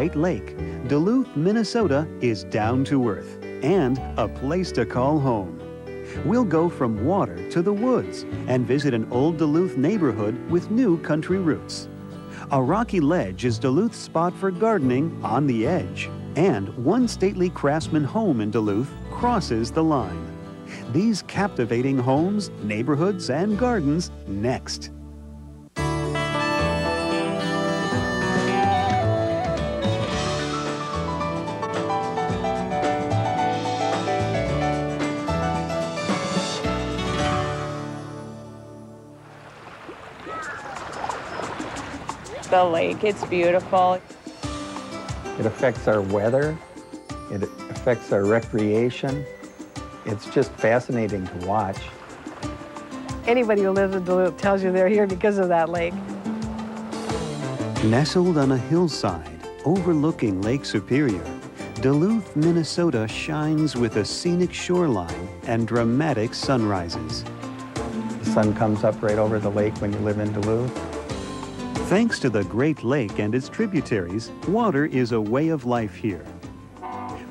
Great Lake, Duluth, Minnesota is down to earth and a place to call home. We'll go from water to the woods and visit an old Duluth neighborhood with new country roots. A rocky ledge is Duluth's spot for gardening on the edge, and one stately Craftsman home in Duluth crosses the line. These captivating homes, neighborhoods, and gardens next. The lake, it's beautiful. It affects our weather. It affects our recreation. It's just fascinating to watch. Anybody who lives in Duluth tells you they're here because of that lake. Nestled on a hillside overlooking Lake Superior, Duluth, Minnesota shines with a scenic shoreline and dramatic sunrises. The sun comes up right over the lake when you live in Duluth. Thanks to the Great Lake and its tributaries, water is a way of life here,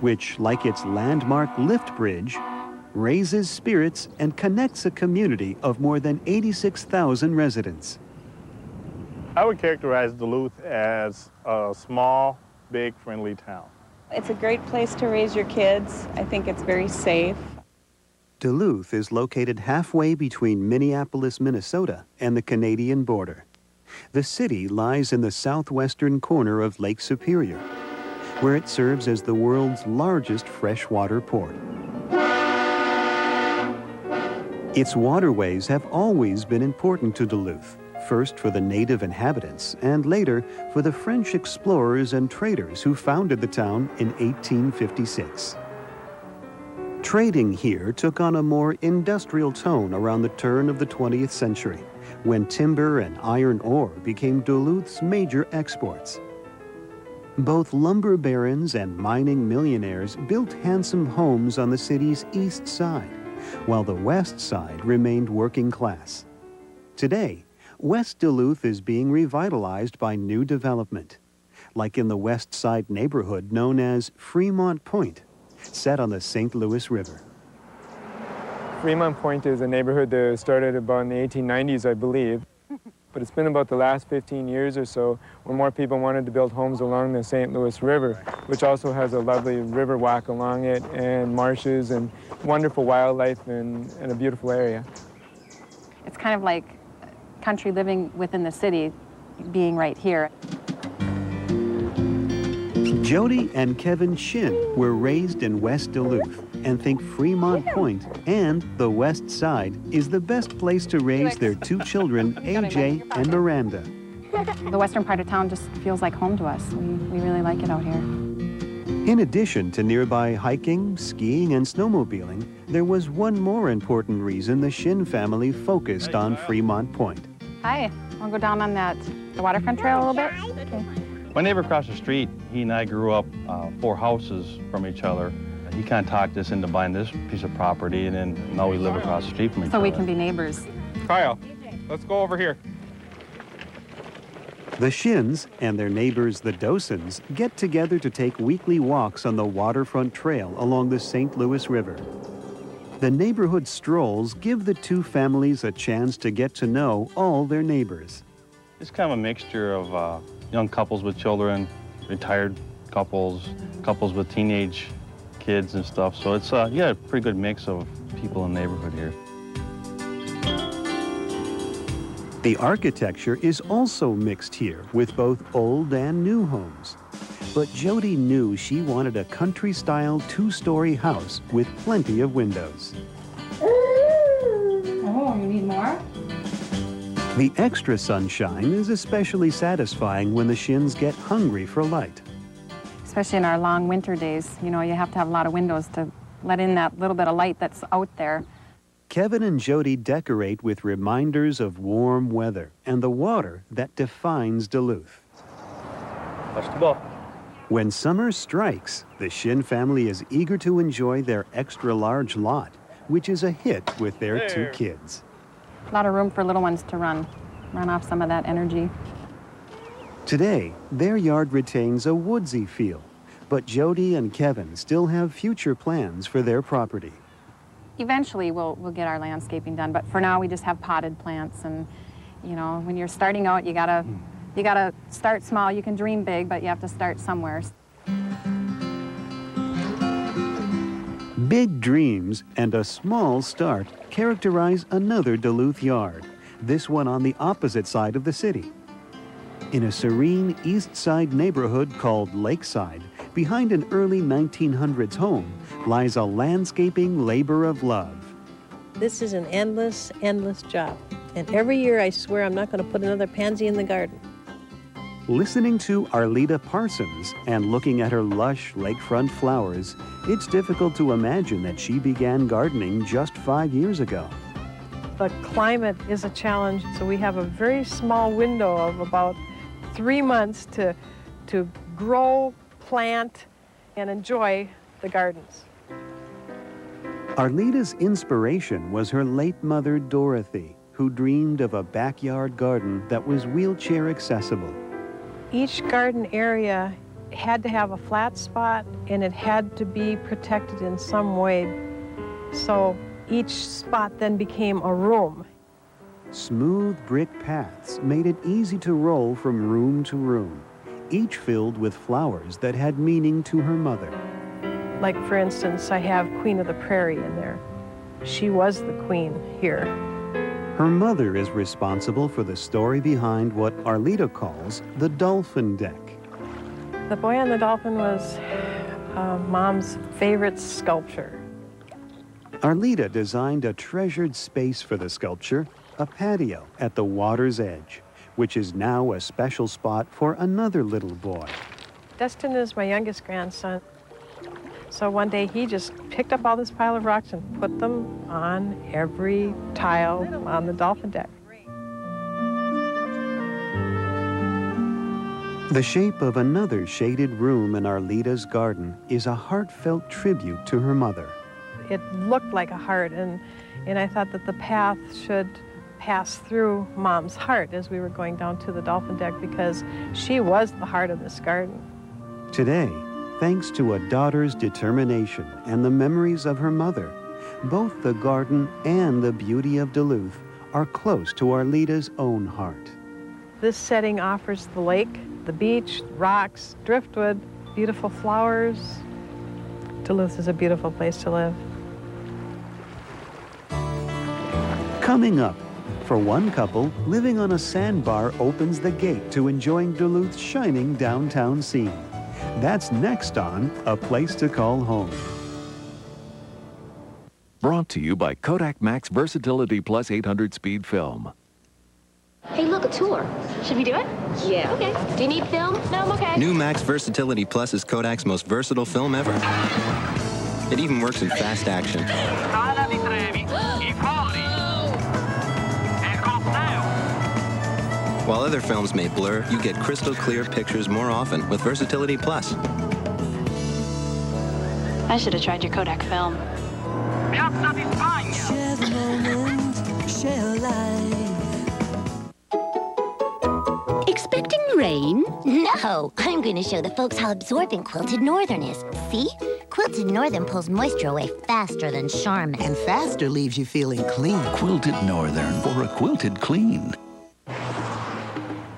which, like its landmark lift bridge, raises spirits and connects a community of more than 86,000 residents. I would characterize Duluth as a small, big, friendly town. It's a great place to raise your kids. I think it's very safe. Duluth is located halfway between Minneapolis, Minnesota, and the Canadian border. The city lies in the southwestern corner of Lake Superior, where it serves as the world's largest freshwater port. Its waterways have always been important to Duluth, first for the native inhabitants and later for the French explorers and traders who founded the town in 1856. Trading here took on a more industrial tone around the turn of the 20th century, when timber and iron ore became Duluth's major exports. Both lumber barons and mining millionaires built handsome homes on the city's east side, while the west side remained working class. Today, West Duluth is being revitalized by new development, like in the west side neighborhood known as Fremont Point, set on the St. Louis River. Fremont Point is a neighborhood that started about in the 1890s, I believe. But it's been about the last 15 years or so where more people wanted to build homes along the St. Louis River, which also has a lovely river walk along it and marshes and wonderful wildlife and a beautiful area. It's kind of like country living within the city, being right here. Jody and Kevin Shin were raised in West Duluth and think Fremont Point and the West Side is the best place to raise their two children, AJ and Miranda. The western part of town just feels like home to us. We really like it out here. In addition to nearby hiking, skiing, and snowmobiling, there was one more important reason the Shin family focused on Fremont Point. Hi, wanna go down on the waterfront trail a little bit? Okay. My neighbor across the street, he and I grew up 4 houses from each other. He kind of talked us into buying this piece of property, and then now we live across the street from each other. So we can be neighbors. Kyle, let's go over here. The Shins and their neighbors, the Dosons, get together to take weekly walks on the waterfront trail along the St. Louis River. The neighborhood strolls give the two families a chance to get to know all their neighbors. It's kind of a mixture of young couples with children, retired couples, couples with teenage kids and stuff. So it's a pretty good mix of people in the neighborhood here. The architecture is also mixed here with both old and new homes. But Jody knew she wanted a country-style 2-story house with plenty of windows. Oh, you need more? The extra sunshine is especially satisfying when the Shins get hungry for light. Especially in our long winter days, you know, you have to have a lot of windows to let in that little bit of light that's out there. Kevin and Jody decorate with reminders of warm weather and the water that defines Duluth. Touch the ball. When summer strikes, the Shin family is eager to enjoy their extra-large lot, which is a hit with their 2 kids. A lot of room for little ones to run off some of that energy. Today, their yard retains a woodsy feel, but Jody and Kevin still have future plans for their property. Eventually, we'll get our landscaping done, but for now, we just have potted plants. And, you know, when you're starting out, you gotta start small. You can dream big, but you have to start somewhere. Big dreams and a small start characterize another Duluth yard, this one on the opposite side of the city. In a serene East Side neighborhood called Lakeside, behind an early 1900s home, lies a landscaping labor of love. This is an endless, endless job. And every year I swear I'm not going to put another pansy in the garden. Listening to Arleta Parsons and looking at her lush lakefront flowers, it's difficult to imagine that she began gardening just 5 years ago. The climate is a challenge, so we have a very small window of about 3 months to grow, plant, and enjoy the gardens. Arleta's inspiration was her late mother, Dorothy, who dreamed of a backyard garden that was wheelchair accessible. Each garden area had to have a flat spot, and it had to be protected in some way. So each spot then became a room. Smooth brick paths made it easy to roll from room to room, each filled with flowers that had meaning to her mother. Like, for instance, I have Queen of the Prairie in there. She was the queen here. Her mother is responsible for the story behind what Arleta calls the dolphin deck. The Boy on the Dolphin was Mom's favorite sculpture. Arleta designed a treasured space for the sculpture, a patio at the water's edge, which is now a special spot for another little boy. Destin is my youngest grandson. So one day he just picked up all this pile of rocks and put them on every tile on the dolphin deck. The shape of another shaded room in Arleta's garden is a heartfelt tribute to her mother. It looked like a heart, and I thought that the path should pass through Mom's heart as we were going down to the dolphin deck, because she was the heart of this garden. Today, thanks to a daughter's determination and the memories of her mother, both the garden and the beauty of Duluth are close to Arleta's own heart. This setting offers the lake, the beach, rocks, driftwood, beautiful flowers. Duluth is a beautiful place to live. Coming up, for one couple, living on a sandbar opens the gate to enjoying Duluth's shining downtown scene. That's next on A Place to Call Home. Brought to you by Kodak Max Versatility Plus 800 Speed Film. Hey, look, a tour. Should we do it? Yeah. Okay. Do you need film? No, I'm okay. New Max Versatility Plus is Kodak's most versatile film ever. It even works in fast action. While other films may blur, you get crystal clear pictures more often with Versatility Plus. I should have tried your Kodak film. Share the moment, share life. Expecting rain? No, I'm going to show the folks how absorbent Quilted Northern is. See? Quilted Northern pulls moisture away faster than Charmin. And faster leaves you feeling clean. Quilted Northern for a quilted clean.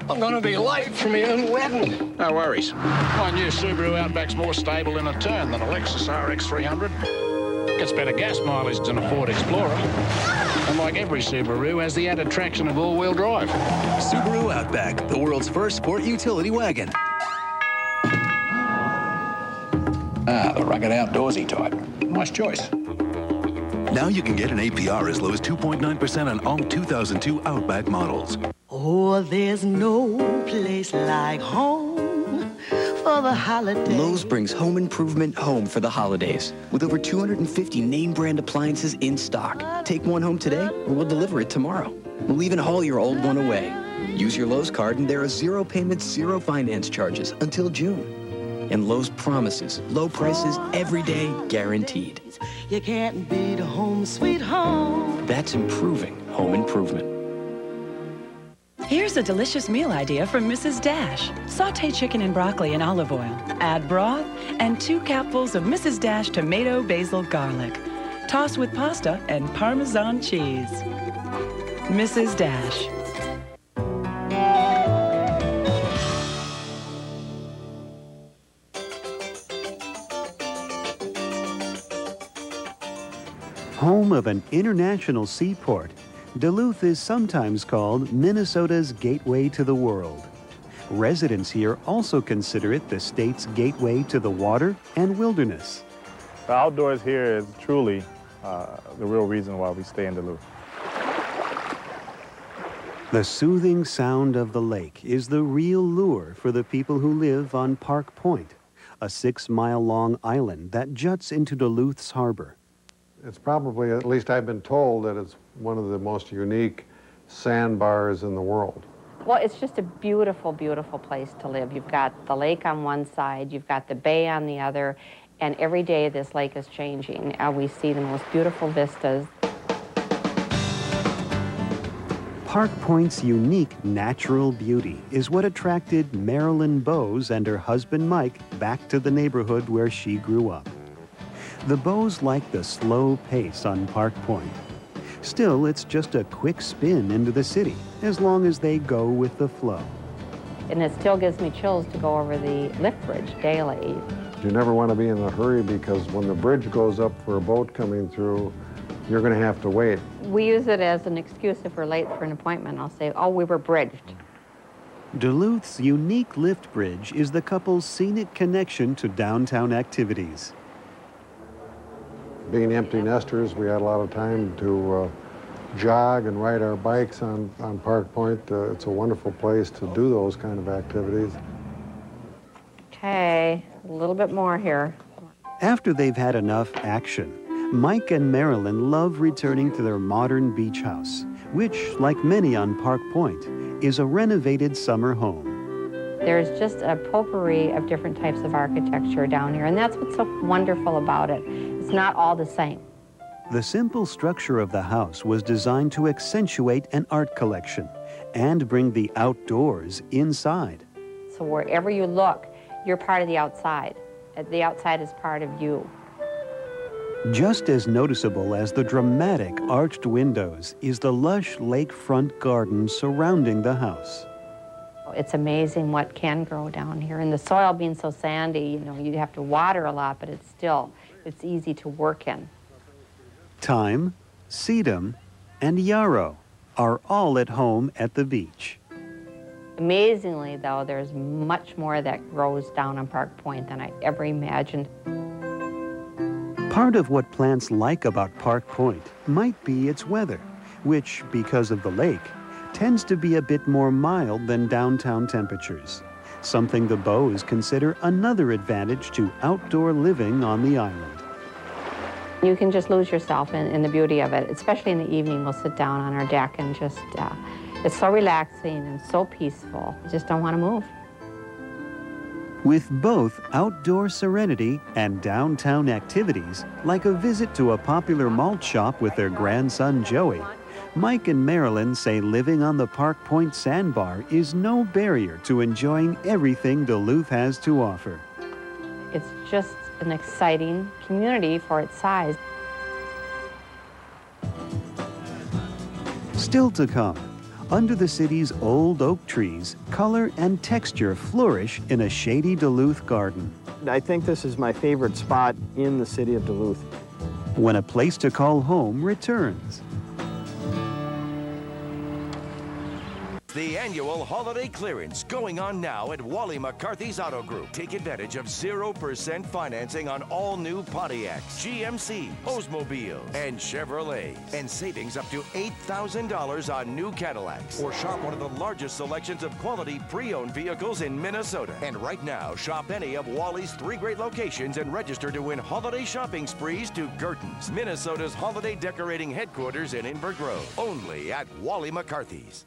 I'm going to be late for my own wedding. No worries. My new Subaru Outback's more stable in a turn than a Lexus RX 300. Gets better gas mileage than a Ford Explorer. And like every Subaru, has the added traction of all-wheel drive. Subaru Outback, the world's first sport utility wagon. The rugged outdoorsy type. Nice choice. Now you can get an APR as low as 2.9% on all 2002 Outback models. Oh, there's no place like home for the holidays. Lowe's brings home improvement home for the holidays with over 250 name brand appliances in stock. Take one home today or we'll deliver it tomorrow. We'll even haul your old one away. Use your Lowe's card and there are zero payments, zero finance charges until June. And Lowe's promises low prices every day guaranteed. You can't beat home, sweet home. That's improving home improvement. Here's a delicious meal idea from Mrs. Dash. Sauté chicken and broccoli in olive oil. Add broth and 2 cupfuls of Mrs. Dash tomato, basil, garlic. Toss with pasta and Parmesan cheese. Mrs. Dash. Home of an international seaport, Duluth is sometimes called Minnesota's gateway to the world. Residents here also consider it the state's gateway to the water and wilderness. The outdoors here is truly the real reason why we stay in Duluth. The soothing sound of the lake is the real lure for the people who live on Park Point, a 6-mile-long island that juts into Duluth's harbor. It's probably, at least I've been told, that it's one of the most unique sandbars in the world. Well, it's just a beautiful, beautiful place to live. You've got the lake on one side, you've got the bay on the other, and every day this lake is changing. We see the most beautiful vistas. Park Point's unique natural beauty is what attracted Marilyn Bowes and her husband Mike back to the neighborhood where she grew up. The Bowes like the slow pace on Park Point. Still, it's just a quick spin into the city, as long as they go with the flow. And it still gives me chills to go over the lift bridge daily. You never want to be in a hurry because when the bridge goes up for a boat coming through, you're going to have to wait. We use it as an excuse if we're late for an appointment. I'll say, oh, we were bridged. Duluth's unique lift bridge is the couple's scenic connection to downtown activities. Being empty nesters, we had a lot of time to jog and ride our bikes on Park Point. It's a wonderful place to do those kind of activities. Okay, a little bit more here. After they've had enough action, Mike and Marilyn love returning to their modern beach house, which, like many on Park Point, is a renovated summer home. There's just a potpourri of different types of architecture down here, and that's what's so wonderful about it. It's not all the same. The simple structure of the house was designed to accentuate an art collection and bring the outdoors inside. So wherever you look, you're part of the outside. The outside is part of you. Just as noticeable as the dramatic arched windows is the lush lakefront garden surrounding the house. It's amazing what can grow down here. And the soil being so sandy, you know, you have to water a lot, but it's easy to work in. Thyme, sedum, and yarrow are all at home at the beach. Amazingly, though, there's much more that grows down on Park Point than I ever imagined. Part of what plants like about Park Point might be its weather, which, because of the lake, tends to be a bit more mild than downtown temperatures, something the Bowes consider another advantage to outdoor living on the island. You can just lose yourself in the beauty of it, especially in the evening. We'll sit down on our deck and just, it's so relaxing and so peaceful. You just don't want to move. With both outdoor serenity and downtown activities, like a visit to a popular malt shop with their grandson Joey, Mike and Marilyn say living on the Park Point Sandbar is no barrier to enjoying everything Duluth has to offer. It's just an exciting community for its size. Still to come, under the city's old oak trees, color and texture flourish in a shady Duluth garden. I think this is my favorite spot in the city of Duluth. When a place to call home returns. The annual holiday clearance going on now at Wally McCarthy's Auto Group. Take advantage of 0% financing on all new Pontiacs, GMC, Oldsmobile, and Chevrolet. And savings up to $8,000 on new Cadillacs. Or shop one of the largest selections of quality pre-owned vehicles in Minnesota. And right now, shop any of Wally's 3 great locations and register to win holiday shopping sprees to Gerton's, Minnesota's holiday decorating headquarters in Inver Grove. Only at Wally McCarthy's.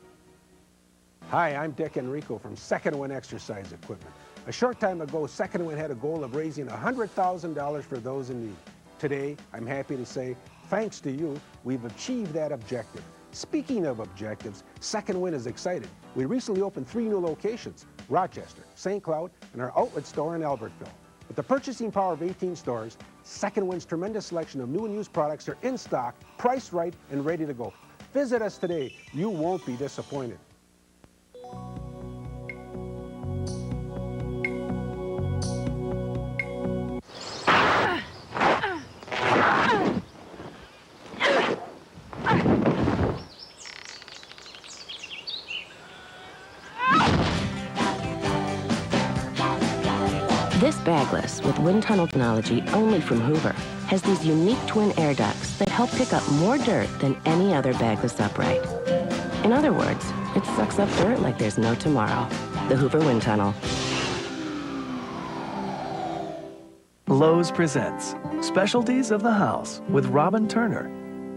Hi, I'm Dick Enrico from Second Wind Exercise Equipment. A short time ago, Second Wind had a goal of raising $100,000 for those in need. Today, I'm happy to say, thanks to you, we've achieved that objective. Speaking of objectives, Second Wind is excited We recently opened 3 new locations: Rochester, St. Cloud, and our outlet store in Albertville. With the purchasing power of 18 stores, Second Wind's tremendous selection of new and used products are in stock, priced right, and ready to go. Visit us today. You won't be disappointed. This bagless, with wind tunnel technology only from Hoover, has these unique twin air ducts that help pick up more dirt than any other bagless upright. In other words, it sucks up dirt like there's no tomorrow. The Hoover Wind Tunnel. Lowe's presents Specialties of the House with Robin Turner.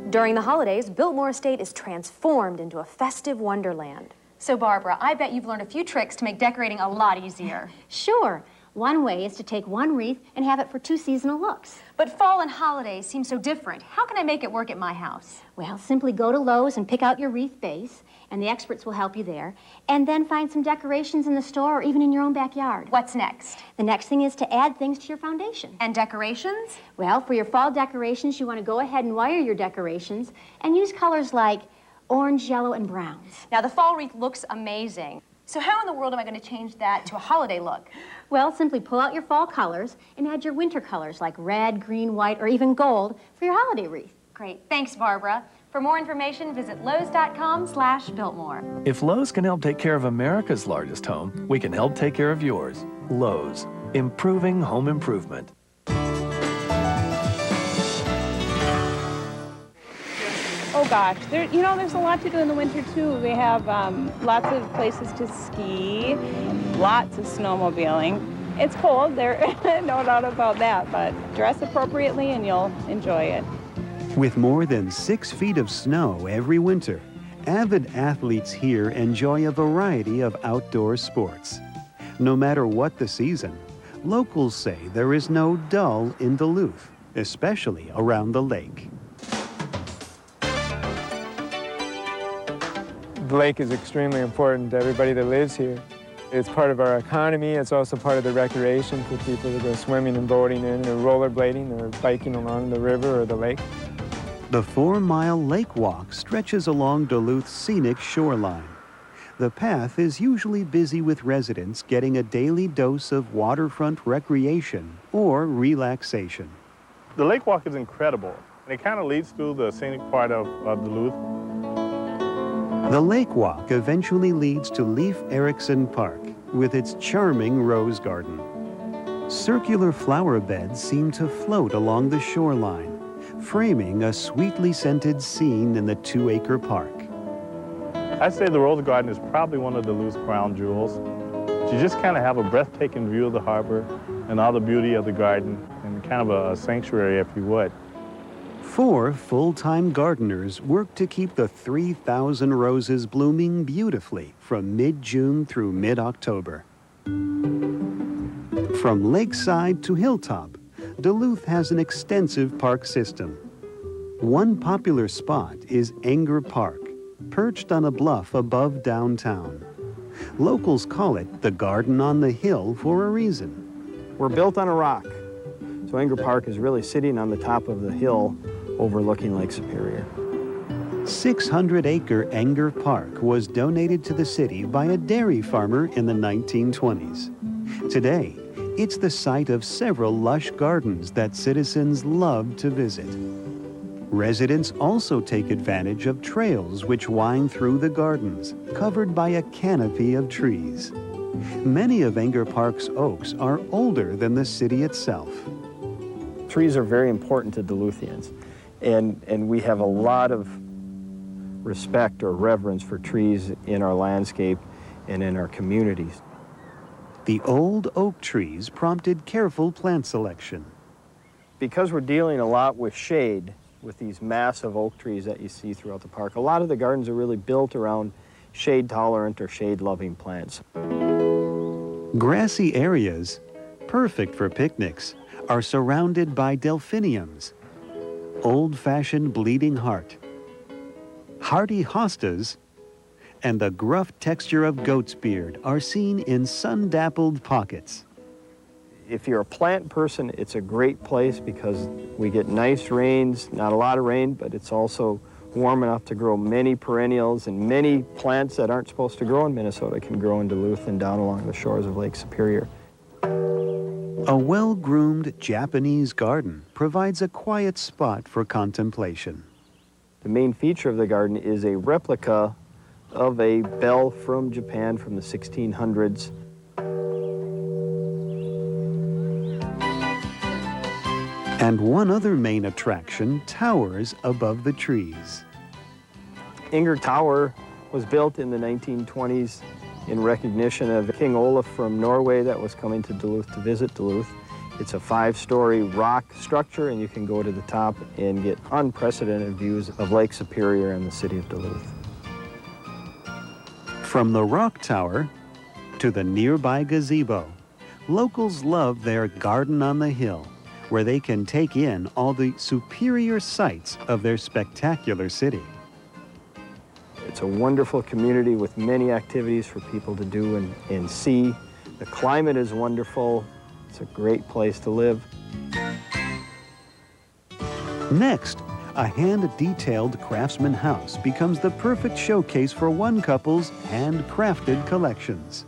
During the holidays, Biltmore Estate is transformed into a festive wonderland. So, Barbara, I bet you've learned a few tricks to make decorating a lot easier. Sure. One way is to take one wreath and have it for 2 seasonal looks. But fall and holidays seem so different. How can I make it work at my house? Well, simply go to Lowe's and pick out your wreath base, and the experts will help you there. And then find some decorations in the store or even in your own backyard. What's next? The next thing is to add things to your foundation. And decorations? Well, for your fall decorations, you want to go ahead and wire your decorations and use colors like orange, yellow, and browns. Now, the fall wreath looks amazing. So how in the world am I going to change that to a holiday look? Well, simply pull out your fall colors and add your winter colors like red, green, white, or even gold for your holiday wreath. Great. Thanks, Barbara. For more information, visit Lowe's.com/Biltmore. If Lowe's can help take care of America's largest home, we can help take care of yours. Lowe's, improving home improvement. Oh gosh, there's a lot to do in the winter too. We have lots of places to ski, lots of snowmobiling. It's cold, there, no doubt about that, but dress appropriately and you'll enjoy it. With more than 6 feet of snow every winter, avid athletes here enjoy a variety of outdoor sports. No matter what the season, locals say there is no dull in Duluth, especially around the lake. The lake is extremely important to everybody that lives here. It's part of our economy. It's also part of the recreation for people to go swimming and boating in, or rollerblading, or biking along the river or the lake. The 4-mile lake walk stretches along Duluth's scenic shoreline. The path is usually busy with residents getting a daily dose of waterfront recreation or relaxation. The lake walk is incredible, and it kind of leads through the scenic part of Duluth. The lake walk eventually leads to Leif Erikson Park with its charming rose garden. Circular flower beds seem to float along the shoreline, framing a sweetly scented scene in the 2-acre park. I'd say the rose garden is probably one of Duluth's crown jewels. You just kind of have a breathtaking view of the harbor and all the beauty of the garden, and kind of a sanctuary, if you would. 4 full-time gardeners work to keep the 3,000 roses blooming beautifully from mid-June through mid-October. From lakeside to hilltop, Duluth has an extensive park system. One popular spot is Enger Park, perched on a bluff above downtown. Locals call it the garden on the hill for a reason. We're built on a rock, so Enger Park is really sitting on the top of the hill overlooking Lake Superior. 600-acre Enger Park was donated to the city by a dairy farmer in the 1920s. Today, it's the site of several lush gardens that citizens love to visit. Residents also take advantage of trails which wind through the gardens, covered by a canopy of trees. Many of Enger Park's oaks are older than the city itself. Trees are very important to Duluthians, and we have a lot of respect or reverence for trees in our landscape and in our communities. The old oak trees prompted careful plant selection. Because we're dealing a lot with shade, with these massive oak trees that you see throughout the park, a lot of the gardens are really built around shade-tolerant or shade-loving plants. Grassy areas, perfect for picnics, are surrounded by delphiniums, old-fashioned bleeding heart, hardy hostas, and the gruff texture of goat's beard are seen in sun-dappled pockets. If you're a plant person, it's a great place because we get nice rains, not a lot of rain, but it's also warm enough to grow many perennials, and many plants that aren't supposed to grow in Minnesota can grow in Duluth and down along the shores of Lake Superior. A well-groomed Japanese garden provides a quiet spot for contemplation. The main feature of the garden is a replica of a bell from Japan from the 1600s. And one other main attraction towers above the trees. Inger Tower was built in the 1920s in recognition of King Olaf from Norway that was coming to Duluth to visit Duluth. It's a 5-story rock structure, and you can go to the top and get unprecedented views of Lake Superior and the city of Duluth. From the rock tower to the nearby gazebo, locals love their garden on the hill, where they can take in all the superior sights of their spectacular city. It's a wonderful community with many activities for people to do and see. The climate is wonderful. It's a great place to live. Next, a hand-detailed Craftsman house becomes the perfect showcase for one couple's handcrafted collections.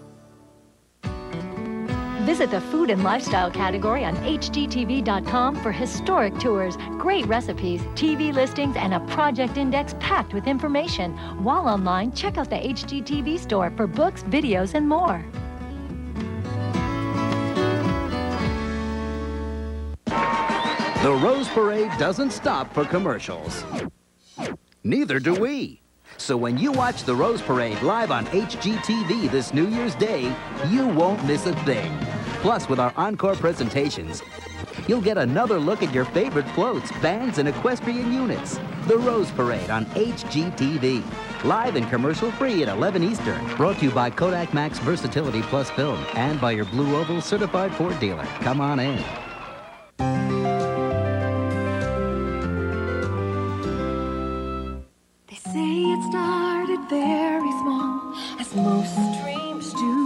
Visit the Food and Lifestyle category on HGTV.com for historic tours, great recipes, TV listings, and a project index packed with information. While online, check out the HGTV store for books, videos, and more. The Rose Parade doesn't stop for commercials. Neither do we. So when you watch the Rose Parade live on HGTV this New Year's Day, you won't miss a thing. Plus, with our encore presentations, you'll get another look at your favorite floats, bands, and equestrian units. The Rose Parade on HGTV. Live and commercial-free at 11 Eastern. Brought to you by Kodak Max Versatility Plus Film and by your Blue Oval certified Ford dealer. Come on in. They say it started very small, as most dreams do.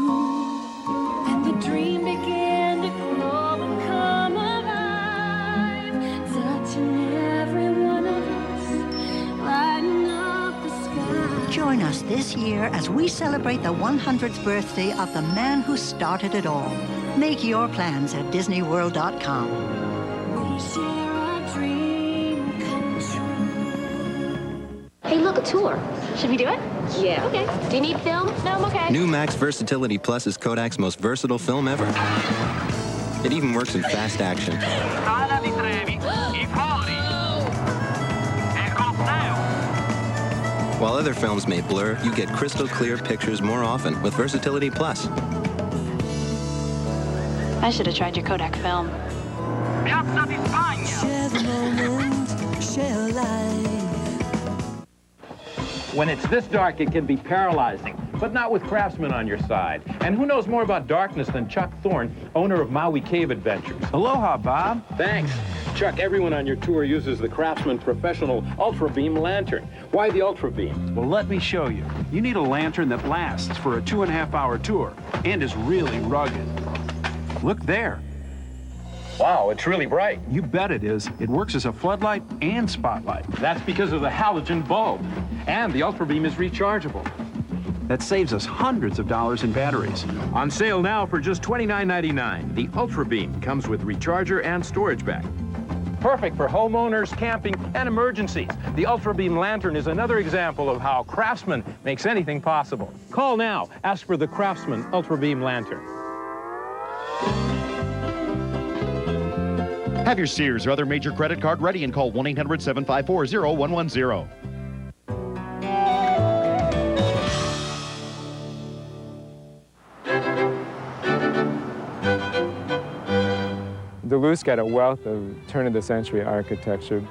And the dream began to grow and come alive, touching every one of us, lighting up the sky. Join us this year as we celebrate the 100th birthday of the man who started it all. Make your plans at DisneyWorld.com. We share a dream come true. Hey, look, a tour. Should we do it? Yeah. Okay. Do you need film? No, I'm okay. New Max Versatility Plus is Kodak's most versatile film ever. It even works in fast action. While other films may blur, you get crystal clear pictures more often with Versatility Plus. I should have tried your Kodak film. Share the moment, share life. When it's this dark, it can be paralyzing, but not with Craftsman on your side. And who knows more about darkness than Chuck Thorne, owner of Maui Cave Adventures? Aloha, Bob. Thanks. Chuck, everyone on your tour uses the Craftsman Professional Ultra Beam Lantern. Why the Ultra Beam? Well, let me show you. You need a lantern that lasts for a 2.5-hour tour and is really rugged. Look there. Wow, it's really bright. You bet it is. It works as a floodlight and spotlight. That's because of the halogen bulb. And the Ultra Beam is rechargeable. That saves us hundreds of dollars in batteries. On sale now for just $29.99. The Ultra Beam comes with recharger and storage bag. Perfect for homeowners, camping, and emergencies. The Ultra Beam Lantern is another example of how Craftsman makes anything possible. Call now. Ask for the Craftsman Ultra Beam Lantern. Have your Sears or other major credit card ready and call 1-800-754-0110. Duluth's got a wealth of turn-of-the-century architecture.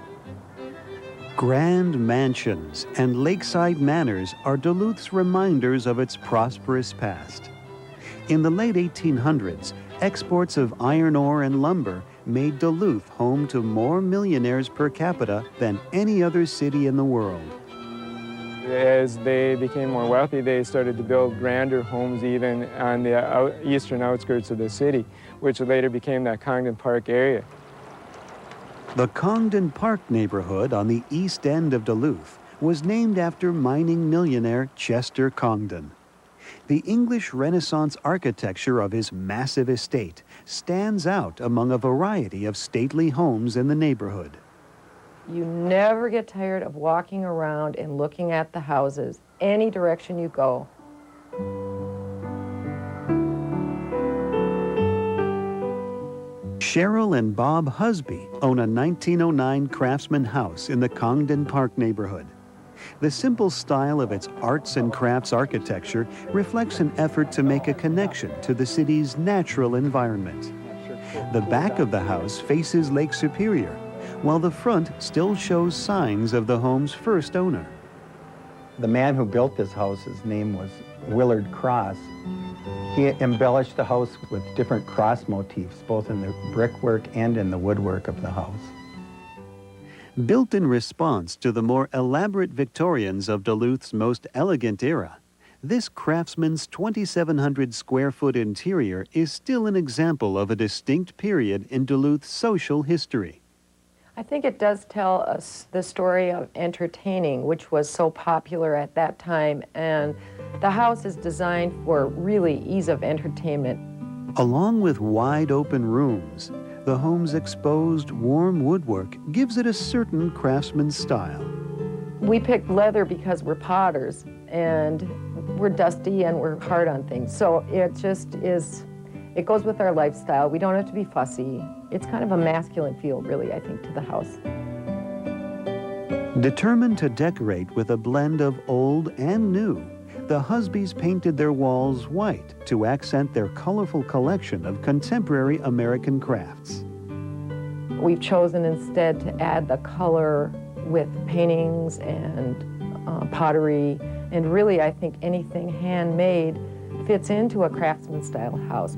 Grand mansions and lakeside manors are Duluth's reminders of its prosperous past. In the late 1800s, exports of iron ore and lumber made Duluth home to more millionaires per capita than any other city in the world. As they became more wealthy, they started to build grander homes even on the eastern outskirts of the city, which later became that Congdon Park area. The Congdon Park neighborhood on the east end of Duluth was named after mining millionaire Chester Congdon. The English Renaissance architecture of his massive estate stands out among a variety of stately homes in the neighborhood. You never get tired of walking around and looking at the houses, any direction you go. Cheryl and Bob Husby own a 1909 Craftsman house in the Congdon Park neighborhood. The simple style of its arts and crafts architecture reflects an effort to make a connection to the city's natural environment. The back of the house faces Lake Superior, while the front still shows signs of the home's first owner. The man who built this house, his name was Willard Cross. He embellished the house with different cross motifs, both in the brickwork and in the woodwork of the house. Built in response to the more elaborate Victorians of Duluth's most elegant era, this Craftsman's 2,700 square foot interior is still an example of a distinct period in Duluth's social history. I think it does tell us the story of entertaining, which was so popular at that time, and the house is designed for really ease of entertainment. Along with wide open rooms, the home's exposed warm woodwork gives it a certain craftsman style. We picked leather because we're potters, and we're dusty and we're hard on things, so it just is, it goes with our lifestyle. We don't have to be fussy. It's kind of a masculine feel, really, I think, to the house. Determined to decorate with a blend of old and new, the Husbys painted their walls white to accent their colorful collection of contemporary American crafts. We've chosen instead to add the color with paintings and pottery, and really, I think anything handmade fits into a craftsman-style house.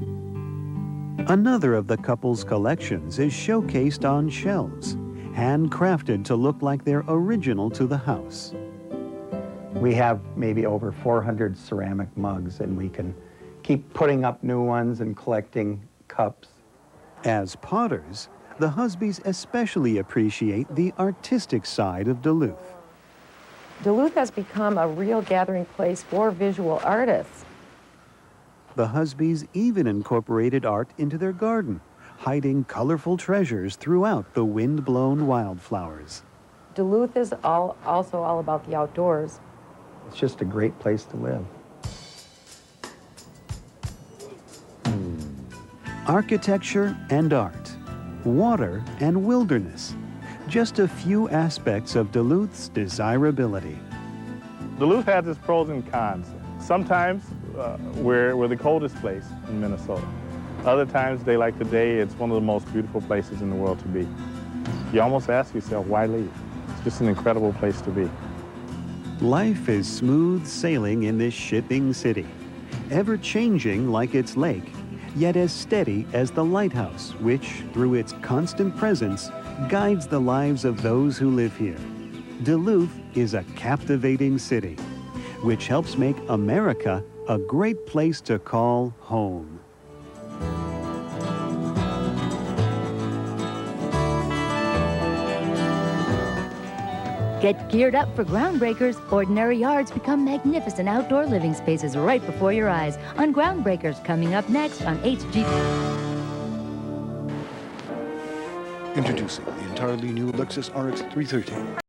Another of the couple's collections is showcased on shelves, handcrafted to look like they're original to the house. We have maybe over 400 ceramic mugs, and we can keep putting up new ones and collecting cups. As potters, the Husbys especially appreciate the artistic side of Duluth. Duluth has become a real gathering place for visual artists. The Husbys even incorporated art into their garden, hiding colorful treasures throughout the wind-blown wildflowers. Duluth is also all about the outdoors. It's just a great place to live. Architecture and art, water and wilderness, just a few aspects of Duluth's desirability. Duluth has its pros and cons. Sometimes we're the coldest place in Minnesota. Other times, day like today, it's one of the most beautiful places in the world to be. You almost ask yourself, why leave? It's just an incredible place to be. Life is smooth sailing in this shipping city, ever changing like its lake, yet as steady as the lighthouse, which, through its constant presence, guides the lives of those who live here. Duluth is a captivating city, which helps make America a great place to call home. Get geared up for Groundbreakers. Ordinary yards become magnificent outdoor living spaces right before your eyes on Groundbreakers, coming up next on HGTV. Introducing the entirely new Lexus RX 330.